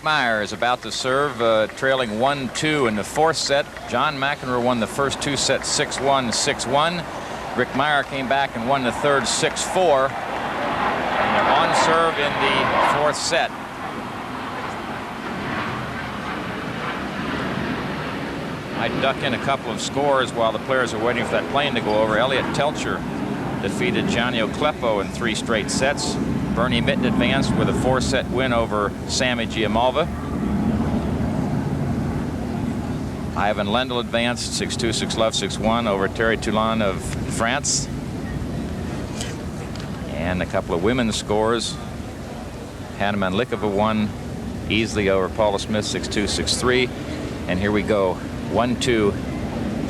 Meyer is about to serve, trailing 1-2 in the fourth set. John McEnroe won the first two sets 6-1, 6-1. Rick Meyer came back and won the third 6-4. And they're on serve in the fourth set. I duck in a couple of scores while the players are waiting for that plane to go over. Elliot Telcher defeated Janio Kleppo in 3 straight sets. Bernie Mitten advanced with a 4-set win over Sammy Giamalva. Ivan Lendl advanced 6-2, 6-love, 6-1 over Terry Toulon of France. And a couple of women's scores. Hannah Manlikova won easily over Paula Smith 6-2, 6-3. And here we go. 1-2,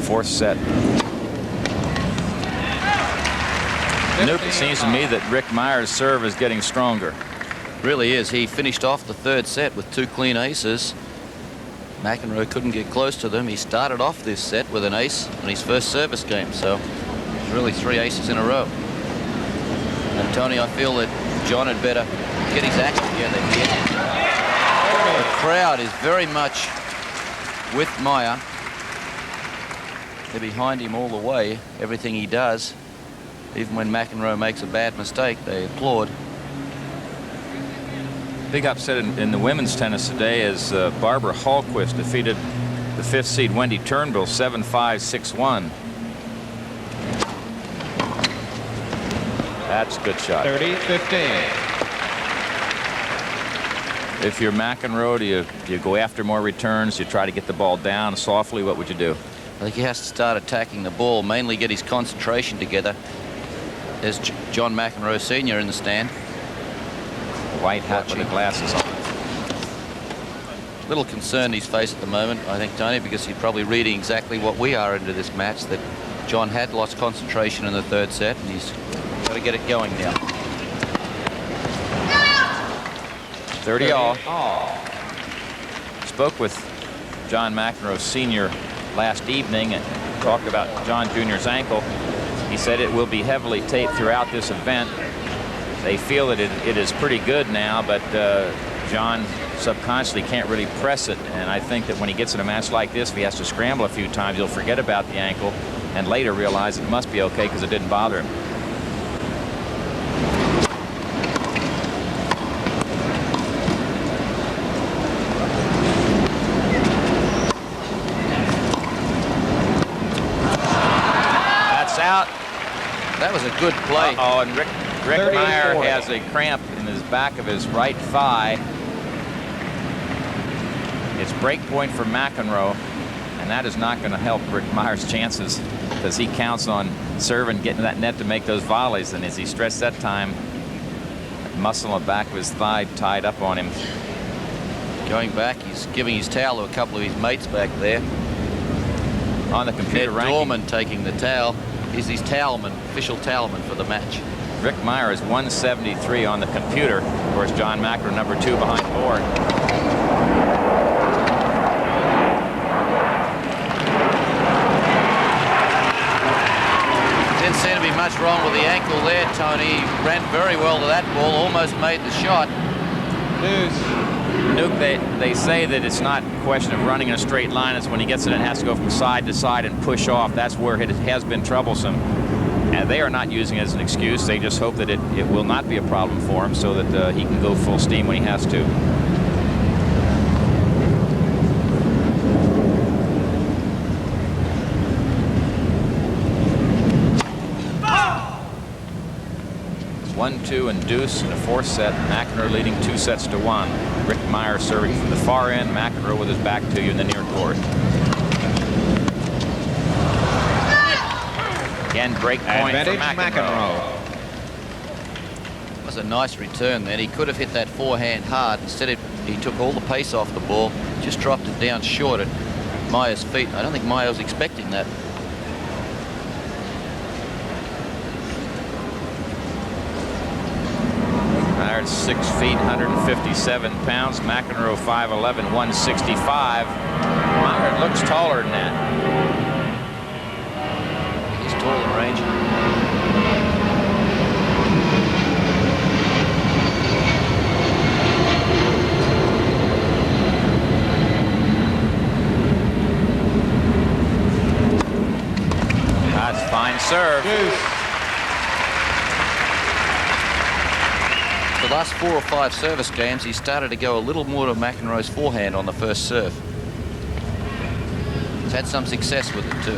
fourth set. Nope, it seems to me that Rick Meyer's serve is getting stronger. Really is. He finished off the third set with 2 clean aces. McEnroe couldn't get close to them. He started off this set with an ace in his first service game, so it's really 3 aces in a row. And Tony, I feel that John had better get his act together here. The crowd is very much with Meyer. They're behind him all the way. Everything he does, even when McEnroe makes a bad mistake, they applaud. Big upset in the women's tennis today as Barbara Hallquist defeated the 5th seed Wendy Turnbull 7-5, 6-1. That's a good shot. 30-15. If you're McEnroe, do you go after more returns? You try to get the ball down softly? What would you do? I think he has to start attacking the ball, mainly get his concentration together. There's John McEnroe Sr. in the stand. White hat with the glasses on. Little concern he's faced at the moment, I think, Tony, because he's probably reading exactly what we are into this match, that John had lost concentration in the third set, and he's got to get it going now. 30 all. Spoke with John McEnroe Sr. last evening and talked about John Jr.'s ankle. He said it will be heavily taped throughout this event. They feel that it is pretty good now, but John subconsciously can't really press it. And I think that when he gets in a match like this, if he has to scramble a few times, he'll forget about the ankle and later realize it must be okay because it didn't bother him. Out. That was a good play. Uh-oh, and Rick Meyer has a cramp in his back of his right thigh. It's break point for McEnroe, and that is not going to help Rick Meyer's chances because he counts on serving, getting that net to make those volleys. And as he stretched that time, that muscle on the back of his thigh tied up on him. Going back, he's giving his towel to a couple of his mates back there. On the computer ranking. Dorman taking the towel. He's his towelman, official towelman for the match. Rick Meyer is 173 on the computer. Of course, John McEnroe number 2 behind board. Didn't seem to be much wrong with the ankle there, Tony. He ran very well to that ball, almost made the shot. Nuke, they say that it's not a question of running in a straight line. It's when he gets it and has to go from side to side and push off. That's where it has been troublesome. And they are not using it as an excuse. They just hope that it will not be a problem for him so that he can go full steam when he has to. It's 1-2 and deuce in the fourth set. McEnroe leading 2-1. Rick Meyer serving from the far end. McEnroe with his back to you in the near court. Again, break point for McEnroe. It was a nice return then. He could have hit that forehand hard. Instead, he took all the pace off the ball, just dropped it down short at Meyer's feet. I don't think Meyer was expecting that. Meyer's 6 feet, 157 pounds. McEnroe 5'11", 165. Meyer looks taller than that. He's tall and rangy. serve. The last 4 or 5 service games, he started to go a little more to McEnroe's forehand on the first serve. He's had some success with it too.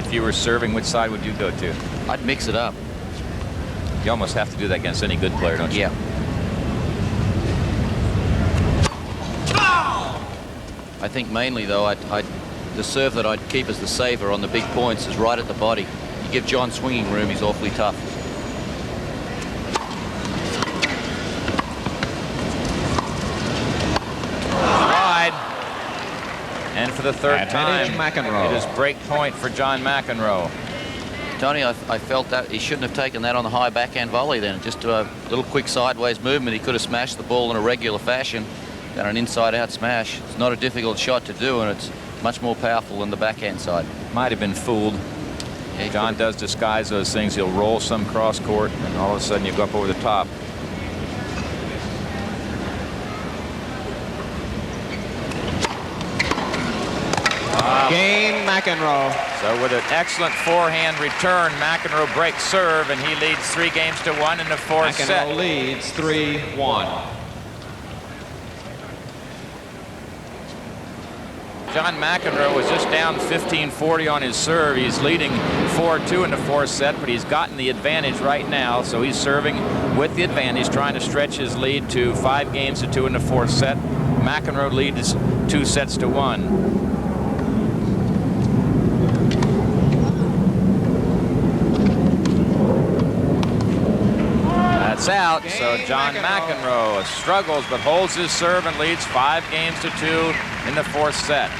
If you were serving, which side would you go to? I'd mix it up. You almost have to do that against any good player, don't you? Yeah. I think mainly, though, the serve that I'd keep as the saver on the big points is right at the body. You give John swinging room, he's awfully tough. Wide. And for the third time, McEnroe. it is break point for John McEnroe. Tony, I felt that he shouldn't have taken that on the high backhand volley then. Just a little quick sideways movement. He could have smashed the ball in a regular fashion. Got an inside-out smash. It's not a difficult shot to do, and it's much more powerful than the backhand side. Might have been fooled. Yeah, John does disguise those things. He'll roll some cross court, and all of a sudden you go up over the top. Game McEnroe. So with an excellent forehand return, McEnroe breaks serve, and he leads 3-1 in the fourth set. McEnroe leads 3-1. John McEnroe was just down 15-40 on his serve. He's leading 4-2 in the fourth set, but he's gotten the advantage right now, so he's serving with the advantage, trying to stretch his lead to 5-2 in the fourth set. McEnroe leads 2-1. That's out. So John McEnroe struggles but holds his serve and leads 5-2 in the fourth set.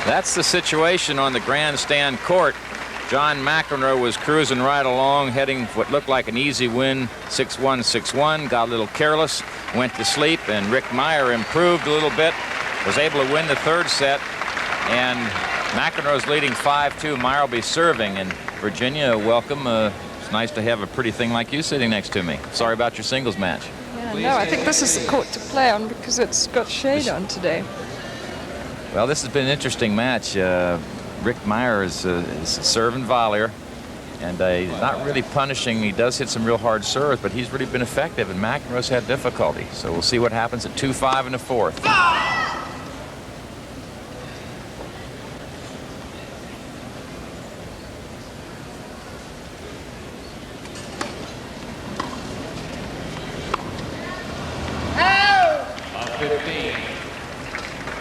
That's the situation on the grandstand court. John McEnroe was cruising right along, heading what looked like an easy win, 6-1, 6-1, got a little careless, went to sleep, and Rick Meyer improved a little bit, was able to win the third set, and McEnroe's leading 5-2. Meyer will be serving, and Virginia, welcome. It's nice to have a pretty thing like you sitting next to me. Sorry about your singles match. Yeah, no, I think this is the court to play on because it's got shade on today. Well, this has been an interesting match. Rick Meyer is a serving volleyer, and he's not really punishing. He does hit some real hard serves, but he's really been effective, and McEnroe's had difficulty. So we'll see what happens at 2-5 in the fourth.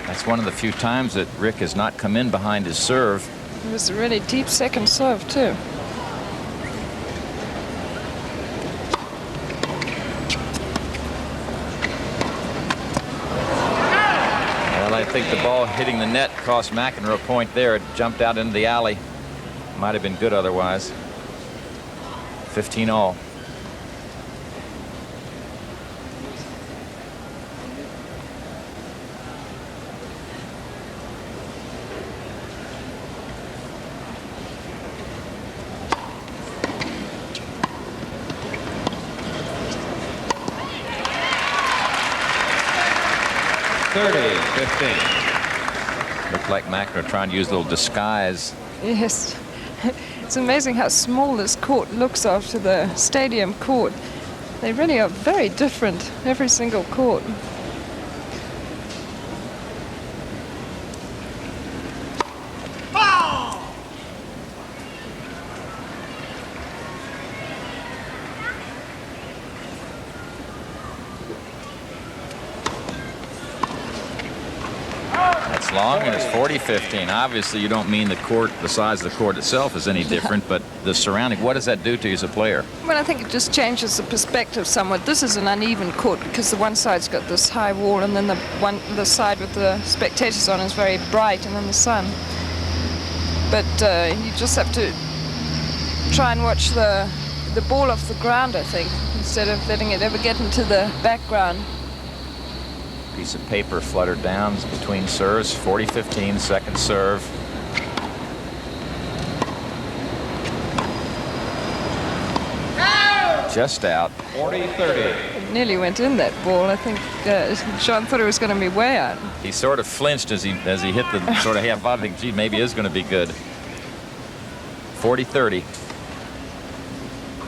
That's one of the few times that Rick has not come in behind his serve. It was a really deep second serve, too. Well, I think the ball hitting the net cost McEnroe a point there. It jumped out into the alley. Might have been good otherwise. 15-all. Looked like McEnroe trying to use a little disguise. Yes. It's amazing how small this court looks after the stadium court. They really are very different, every single court. It's long and it's 40-15. Obviously, you don't mean the court, the size of the court itself is any different, but the surrounding, what does that do to you as a player? Well, I think it just changes the perspective somewhat. This is an uneven court because the one side's got this high wall, and then the side with the spectators on is very bright, and then the sun. But you just have to try and watch the ball off the ground, I think, instead of letting it ever get into the background. Piece of paper fluttered down between serves. 40-15, second serve. Just out. 40-30. It nearly went in, that ball. I think John thought it was going to be way out. He sort of flinched as he hit the sort of half volley. I think, gee, maybe it is going to be good. 40-30.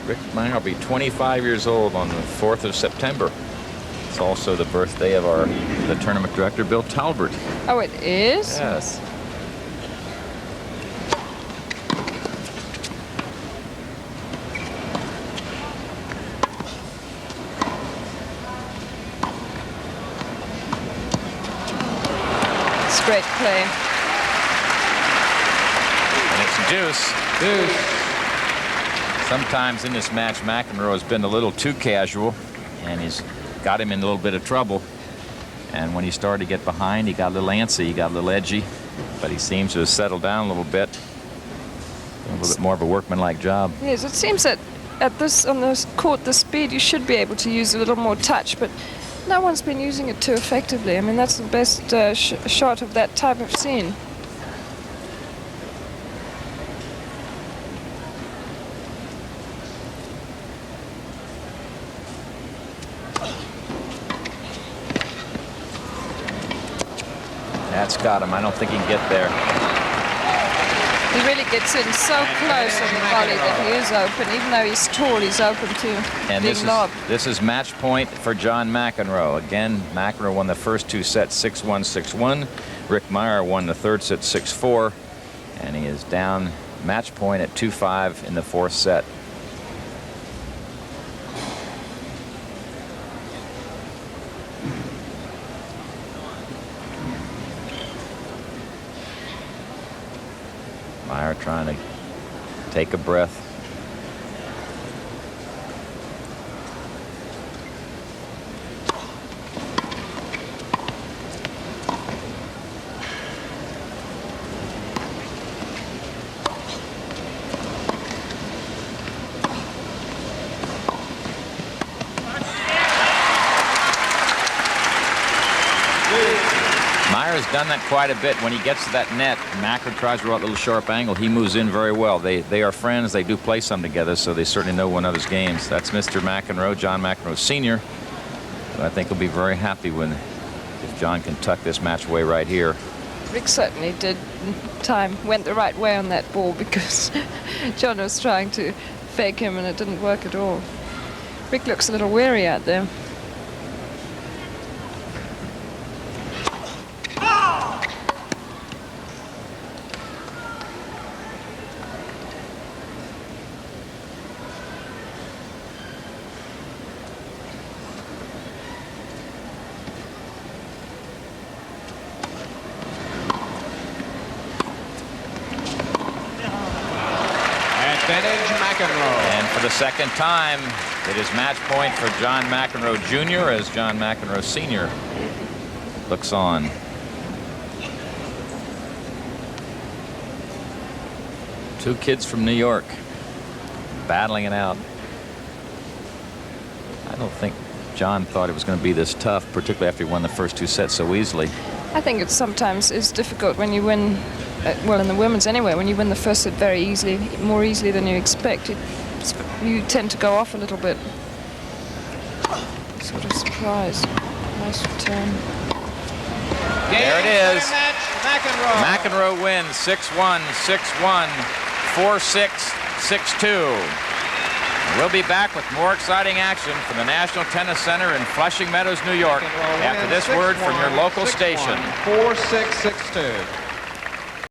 Rick Meyer will be 25 years old on the 4th of September. It's also the birthday of the tournament director, Bill Talbert. Oh, it is? Yes. It's great play. And it's deuce. Sometimes in this match, McEnroe has been a little too casual, and he's got him in a little bit of trouble. And when he started to get behind, he got a little antsy, he got a little edgy, but he seems to have settled down a little bit. A little bit more of a workmanlike job. Yes, it seems that on this court, the speed, you should be able to use a little more touch, but no one's been using it too effectively. I mean, that's the best shot of that type of scene. That's got him. I don't think he can get there. He really gets in so close on the volley that he is open. Even though he's tall, he's open to And being lobbed. this is match point for John McEnroe. Again, McEnroe won the first 2 sets 6-1, 6-1. Rick Meyer won the 3rd set 6-4. And he is down match point at 2-5 in the 4th set. Meyer trying to take a breath. Meyer's done that quite a bit. When he gets to that net, McEnroe tries to draw a little sharp angle. He moves in very well. They are friends. They do play some together, so they certainly know one another's games. That's Mr. McEnroe, John McEnroe Sr. who I think will be very happy if John can tuck this match away right here. Rick certainly did. Went the right way on that ball because John was trying to fake him and it didn't work at all. Rick looks a little weary out there. Advantage McEnroe. And for the second time, it is match point for John McEnroe Jr. as John McEnroe Sr. looks on. Two kids from New York battling it out. I don't think John thought it was going to be this tough, particularly after he won the first 2 sets so easily. I think it sometimes is difficult when you win, well, in the women's anyway, when you win the first set very easily, more easily than you expect, you tend to go off a little bit. Sort of surprise. Nice return. There it is. McEnroe. McEnroe wins 6-1, 6-1, 4-6, 6-2. We'll be back with more exciting action from the National Tennis Center in Flushing Meadows, New York, after this word from your local station. 4-6, 6-2.